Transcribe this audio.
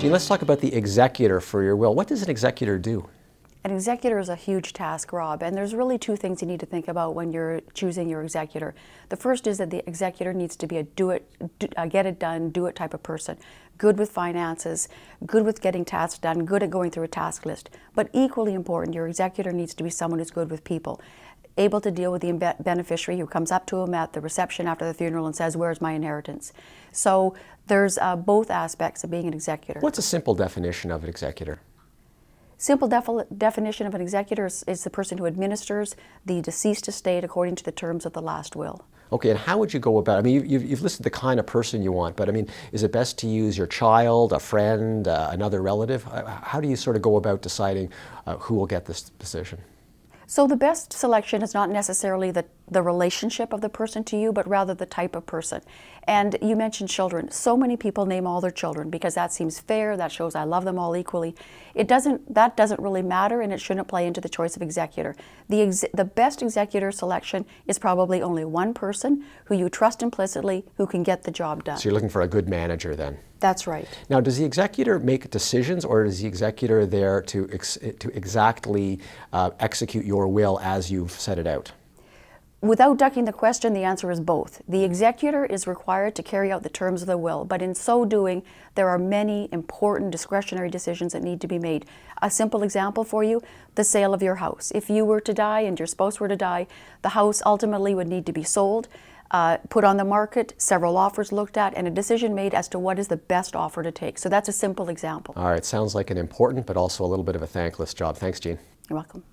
Jean, let's talk about the executor for your will. What does an executor do? An executor is a huge task, Rob, and there's really two things you need to think about when you're choosing your executor. The first is that the executor needs to be a get it done, do it type of person. Good with finances, good with getting tasks done, good at going through a task list. But equally important, your executor needs to be someone who's good with people, able to deal with the beneficiary who comes up to him at the reception after the funeral and says, "Where's my inheritance?" So there's both aspects of being an executor. What's a simple definition of an executor? Simple definition of an executor is the person who administers the deceased estate according to the terms of the last will. Okay, and how would you go about, I mean, you've listed the kind of person you want, but I mean, is it best to use your child, a friend, another relative? How do you sort of go about deciding who will get this position? So the best selection is not necessarily the relationship of the person to you, but rather the type of person. And you mentioned children. So many people name all their children because that seems fair, that shows I love them all equally. That doesn't really matter, and it shouldn't play into the choice of executor. The best executor selection is probably only one person who you trust implicitly, who can get the job done. So you're looking for a good manager then? That's right. Now, does the executor make decisions, or is the executor there to exactly execute your will as you've set it out? Without ducking the question, the answer is both. The executor is required to carry out the terms of the will, but in so doing, there are many important discretionary decisions that need to be made. A simple example for you, the sale of your house. If you were to die and your spouse were to die, the house ultimately would need to be sold, put on the market, several offers looked at, and a decision made as to what is the best offer to take. So that's a simple example. All right, sounds like an important but also a little bit of a thankless job. Thanks, Jean. You're welcome.